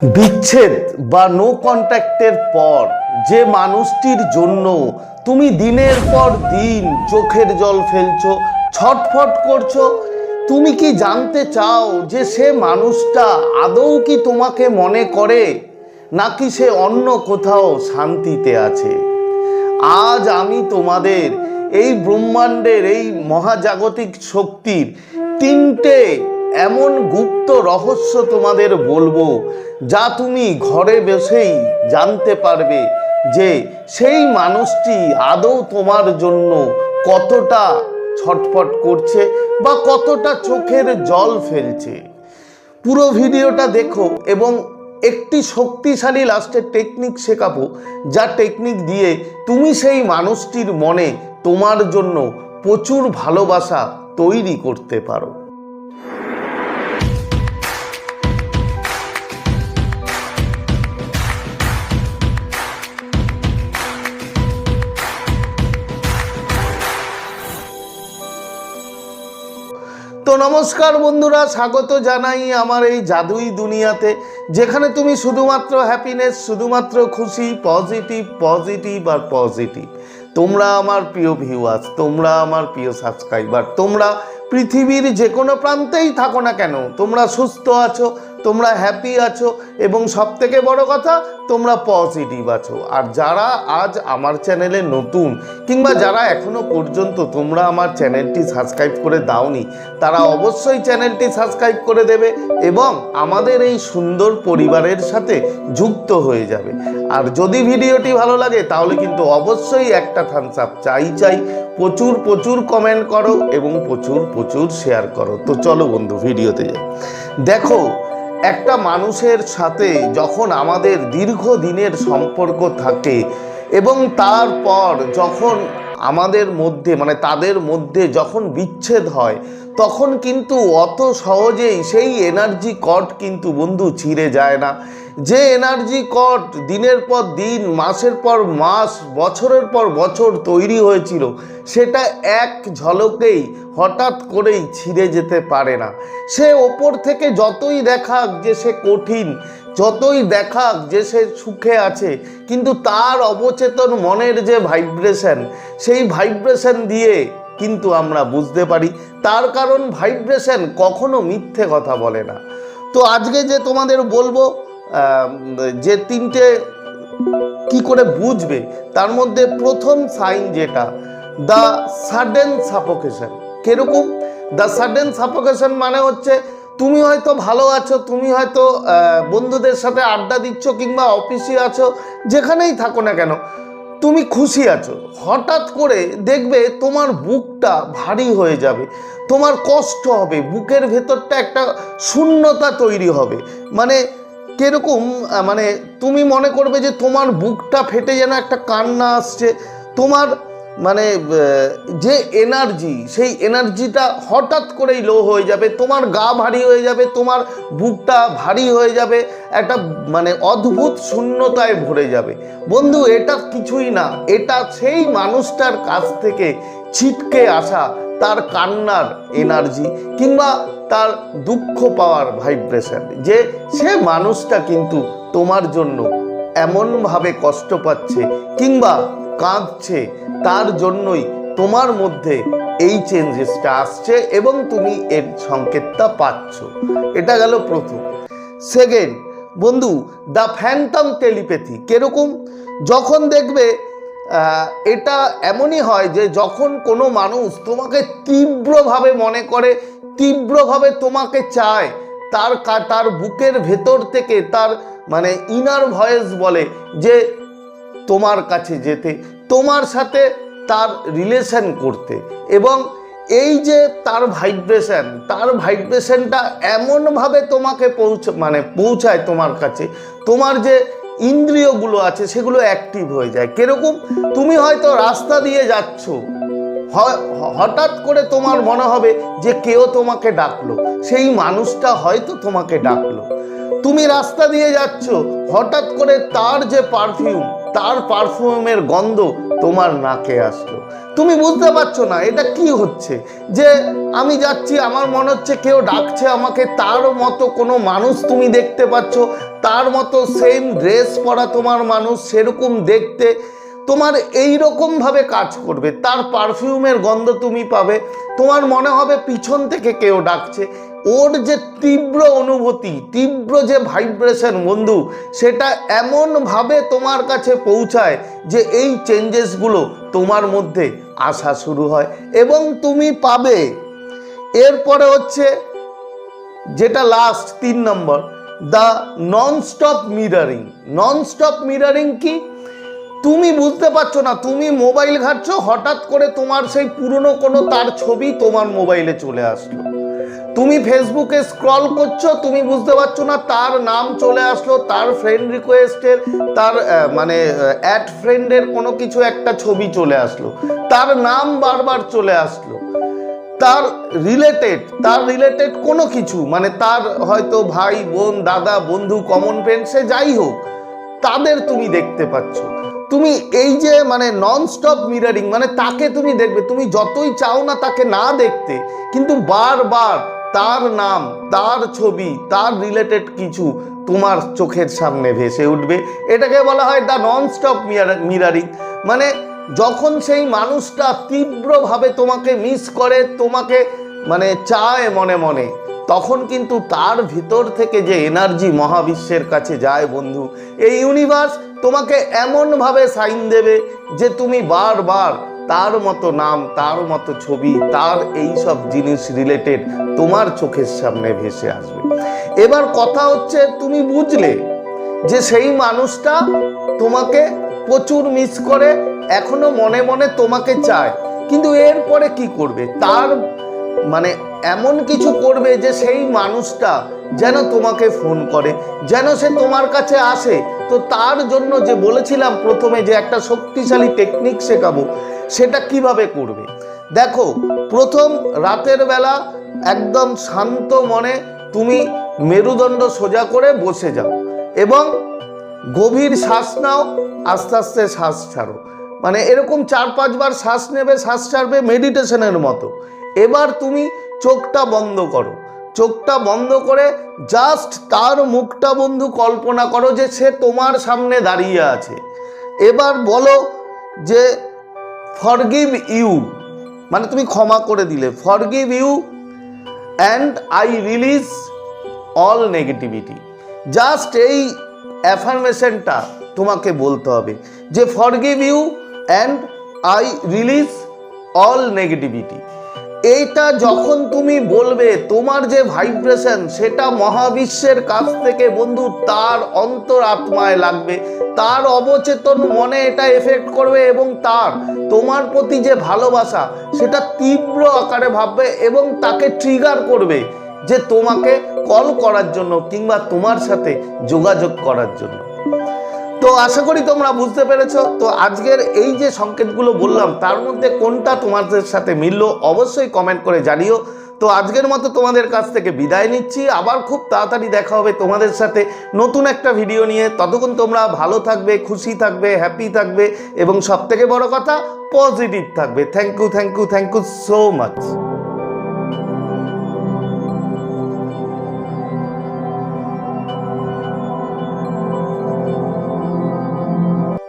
বিচ্ছেদ বা নো কন্ট্যাক্টের পর যে মানুষটির জন্য তুমি দিনের পর দিন চোখের জল ফেলছো, ছটফট করছো, তুমি কি জানতে চাও যে সে মানুষটা আদৌ কি তোমাকে মনে করে, নাকি সে অন্য কোথাও শান্তিতে আছে? আজ আমি তোমাদের এই ব্রহ্মাণ্ডের এই মহাজাগতিক শক্তির তিনটে এমন গুপ্ত রহস্য তোমাদের বলবো, যা তুমি ঘরে বসেই জানতে পারবে যে সেই মানুষটি আদৌ তোমার জন্য কতটা ছটফট করছে বা কতটা চোখের জল ফেলছে। পুরো ভিডিওটা দেখো এবং একটি শক্তিশালী লাস্টের টেকনিক শেখাবো, যা টেকনিক দিয়ে তুমি সেই মানুষটির মনে তোমার জন্য প্রচুর ভালোবাসা তৈরি করতে পারো। তো নমস্কার বন্ধুরা, স্বাগত জানাই আমার এই জাদুই দুনিয়াতে, যেখানে তুমি শুধুমাত্র হ্যাপিনেস, শুধুমাত্র খুশি, পজিটিভ পজিটিভ আর পজিটিভ। তোমরা আমার প্রিয় ভিউয়ার্স, তোমরা আমার প্রিয় সাবস্ক্রাইবার, তোমরা পৃথিবীর যে কোনো প্রান্তেই থাকো না কেন, তোমরা সুস্থ আছো, তোমরা হ্যাপি আছো এবং সবথেকে বড় কথা তোমরা পজিটিভ আছো। আর যারা আজ আমার চ্যানেলে নতুন কিংবা যারা এখনো পর্যন্ত তোমরা আমার চ্যানেলটি সাবস্ক্রাইব করে দাওনি, তারা অবশ্যই চ্যানেলটি সাবস্ক্রাইব করে দেবে এবং আমাদের এই সুন্দর পরিবারের সাথে যুক্ত হয়ে যাবে। আর যদি ভিডিওটি ভালো লাগে তাহলে কিন্তু অবশ্যই একটা থামস আপ চাই। প্রচুর প্রচুর কমেন্ট করো এবং প্রচুর প্রচুর শেয়ার করো। তো চলো বন্ধু, ভিডিওতে যাই। দেখো, একটা মানুষের সাথে যখন আমাদের দীর্ঘদিনের সম্পর্ক থাকে এবং তারপর যখন আমাদের মধ্যে তাদের মধ্যে যখন বিচ্ছেদ হয়, তখন কিন্তু অত সহজেই সেই এনার্জি কট কিন্তু বন্ধু ছিঁড়ে যায় না। যে এনার্জি কট দিনের পর দিন, মাসের পর মাস, বছরের পর বছর তৈরি হয়েছিল, সেটা এক ঝলকেই হঠাৎ করেই ছিঁড়ে যেতে পারে না। সে ওপর থেকে যতই দেখাক যে সে কঠিন, যতই দেখাক যে সে সুখে আছে, কিন্তু তার অবচেতন মনের যে ভাইব্রেশন, সেই ভাইব্রেশন দিয়ে কিন্তু আমরা বুঝতে পারি। তার কারণ ভাইব্রেশন কখনো মিথ্যে কথা বলে না। তো আজকে যে তোমাদের বলবো যে তিনটে কি করে বুঝবে, তার মধ্যে প্রথম সাইন যেটা, দ্য সাডেন সাফোকেশন। কিরকম? দ্য সাডেন সাফোকেশন মানে হচ্ছে তুমি হয়তো ভালো আছো, তুমি হয়তো বন্ধুদের সাথে আড্ডা দিচ্ছ কিংবা অফিসে আছো, যেখানেই থাকো না কেন তুমি খুশি আছো, হঠাৎ করে দেখবে তোমার বুকটা ভারী হয়ে যাবে, তোমার কষ্ট হবে, বুকের ভেতরটা একটা শূন্যতা তৈরি হবে। কিরকম? তুমি মনে করবে যে তোমার বুকটা ফেটে যেন একটা কান্না আসছে। তোমার যে এনার্জি, সেই এনার্জিটা হঠাৎ করেই লো হয়ে যাবে, তোমার গা ভারী হয়ে যাবে, তোমার বুকটা ভারী হয়ে যাবে, একটা অদ্ভুত শূন্যতায় ভরে যাবে। বন্ধু, এটা কিছুই না, এটা সেই মানুষটার কাছ থেকে ছিটকে আসা তার কান্নার এনার্জি কিংবা তার দুঃখ পাওয়ার ভাইব্রেশন, যে সে মানুষটা কিন্তু তোমার জন্য এমনভাবে কষ্ট পাচ্ছে কিংবা কাঁদছে, তার জন্যই তোমার মধ্যে এই চেঞ্জেসটা আসছে এবং তুমি এর সংকেতটা পাচ্ছ। এটা গেল প্রথম। সেকেন্ড বন্ধু, দ্য ফ্যান্টম টেলিপ্যাথি। কিরকম? যখন দেখবে এটা এমনই হয় যে যখন কোনো মানুষ তোমাকে তীব্রভাবে মনে করে, তীব্রভাবে তোমাকে চায়, তার বুকের ভেতর থেকে তার ইনার ভয়েস বলে যে তোমার কাছে যেতে, তোমার সাথে তার রিলেশন করতে, এবং এই যে তার ভাইব্রেশনটা এমনভাবে তোমাকে পৌঁছায় তোমার কাছে, তোমার যে ইন্দ্রিয়গুলো আছে সেগুলো অ্যাক্টিভ হয়ে যায়। কিরকম? তুমি হয়তো রাস্তা দিয়ে যাচ্ছ, হঠাৎ করে তোমার মনে হবে যে কেউ তোমাকে ডাকলো, সেই মানুষটা হয়তো তোমাকে ডাকলো। তুমি রাস্তা দিয়ে যাচ্ছ, হঠাৎ করে তার যে পারফিউম, তার পারফিউমের গন্ধ তোমার নাকে আসলো। তুমি বুঝতে পারছো না এটা কি হচ্ছে, যে আমি যাচ্ছি, আমার মনে হচ্ছে কেউ ডাকছে আমাকে, তার মতো কোনো মানুষ তুমি দেখতে পাচ্ছ, তার মতো সেম ড্রেস পরা তোমার মানুষ, সেরকম দেখতে তোমার এই রকম ভাবে কাজ করবে, তার পারফিউমের গন্ধ তুমি পাবে, তোমার মনে হবে পিছন থেকে কেউ ডাকছে। ওর যে তীব্র অনুভূতি, তীব্র যে ভাইব্রেশন বন্ধু, সেটা এমনভাবে তোমার কাছে পৌঁছায় যে এই চেঞ্জেসগুলো তোমার মধ্যে আসা শুরু হয় এবং তুমি পাবে। এরপরে হচ্ছে যেটা last 3 number, the non stop mirroring. Non stop mirroring কি? তুমি বুঝতে পারছো না, তুমি মোবাইল ঘাঁটছো, হঠাৎ করে তোমার সেই পুরনো কোনো তার ছবি তোমার মোবাইলে চলে আসলো। তুমি ফেসবুকে স্ক্রল করছো, তুমি বুঝতে পারছো না তার নাম চলে আসলো, তার ফ্রেন্ড রিকোয়েস্টের, তার মানে অ্যাড ফ্রেন্ডের কোনো কিছু একটা ছবি চলে আসলো, তার নাম বারবার চলে আসলো, তার রিলেটেড কোনো কিছু, মানে তার হয়তো ভাই বোন দাদা বন্ধু কমন ফ্রেন্ড সে যাই হোক, তাদের তুমি দেখতে পাচ্ছ। তুমি এই যে মানে নন স্টপ মিরারিং, মানে তাকে তুমি দেখবে, তুমি যতই চাও না তাকে না দেখতে, কিন্তু বারবার তার নাম, তার ছবি, তার রিলেটেড কিছু তোমার চোখের সামনে ভেসে উঠবে। এটাকে বলা হয় দ্য নন স্টপ মিরারিং। মানে যখন সেই মানুষটা তীব্রভাবে তোমাকে মিস করে, তোমাকে মানে চায় মনে মনে, তখন কিন্তু তার ভিতর থেকে যে এনার্জি মহাবিশ্বের কাছে যায় বন্ধু, এই ইউনিভার্স তোমাকে এমনভাবে সাইন দেবে যে তুমি বারবার তার মতো নাম, তার মতো ছবি, তার এই সব জিনিস রিলেটেড তোমার চোখের সামনে ভেসে আসবে। এবার কথা হচ্ছে, তুমি বুঝলে যে সেই মানুষটা তোমাকে প্রচুর মিস করে, এখনো মনে মনে তোমাকে চায়, কিন্তু এরপরে কি করবে? তার মানে এমন কিছু করবে যে সেই মানুষটা যেন তোমাকে ফোন করে, যেন সে তোমার কাছে আসে। তো তার জন্য যে বলেছিলাম প্রথমে যে একটা শক্তিশালী টেকনিক শেখাবো, সেটা কিভাবে করবে দেখো। প্রথম রাতের বেলা একদম শান্ত মনে তুমি মেরুদণ্ড সোজা করে বসে যাও এবং গভীর শ্বাস নাও, আস্তে আস্তে শ্বাস ছাড়ো, মানে এরকম 4-5 বার শ্বাস নেবে, শ্বাস ছাড়বে, মেডিটেশনের মতো। এবার তুমি চোখটা বন্ধ করো, চোখটা বন্ধ করে জাস্ট তার মুখটা বন্ধু কল্পনা করো যে সে তোমার সামনে দাঁড়িয়ে আছে। এবার বলো যে ফরগিভ ইউ, মানে তুমি ক্ষমা করে দিলে, forgive you and I release all negativity. Just এই অ্যাফার্মেশনটা তোমাকে বলতে হবে যে forgive you and I release all negativity. এইটা যখন তুমি বলবে, তোমার যে ভাইব্রেশন সেটা মহাবিশ্বের কাছ থেকে বন্ধু তার অন্তর আত্মায় লাগবে, তার অবচেতন মনে এটা এফেক্ট করবে এবং তার তোমার প্রতি যে ভালোবাসা সেটা তীব্র আকারে ভাববে এবং তাকে ট্রিগার করবে যে তোমাকে কল করার জন্য কিংবা তোমার সাথে যোগাযোগ করার জন্য। তো আশা করি তোমরা বুঝতে পেরেছো। তো আজকের এই যে সংকেতগুলো বললাম তার মধ্যে কোনটা তোমাদের সাথে মিললো অবশ্যই কমেন্ট করে জানিও। তো আজকের মতো তোমাদের কাছ থেকে বিদায় নিচ্ছি, আবার খুব তাড়াতাড়ি দেখা হবে তোমাদের সাথে নতুন একটা ভিডিও নিয়ে। ততক্ষণ তোমরা ভালো থাকবে, খুশি থাকবে, হ্যাপি থাকবে এবং সবথেকে বড় কথা পজিটিভ থাকবে। Thank you so much.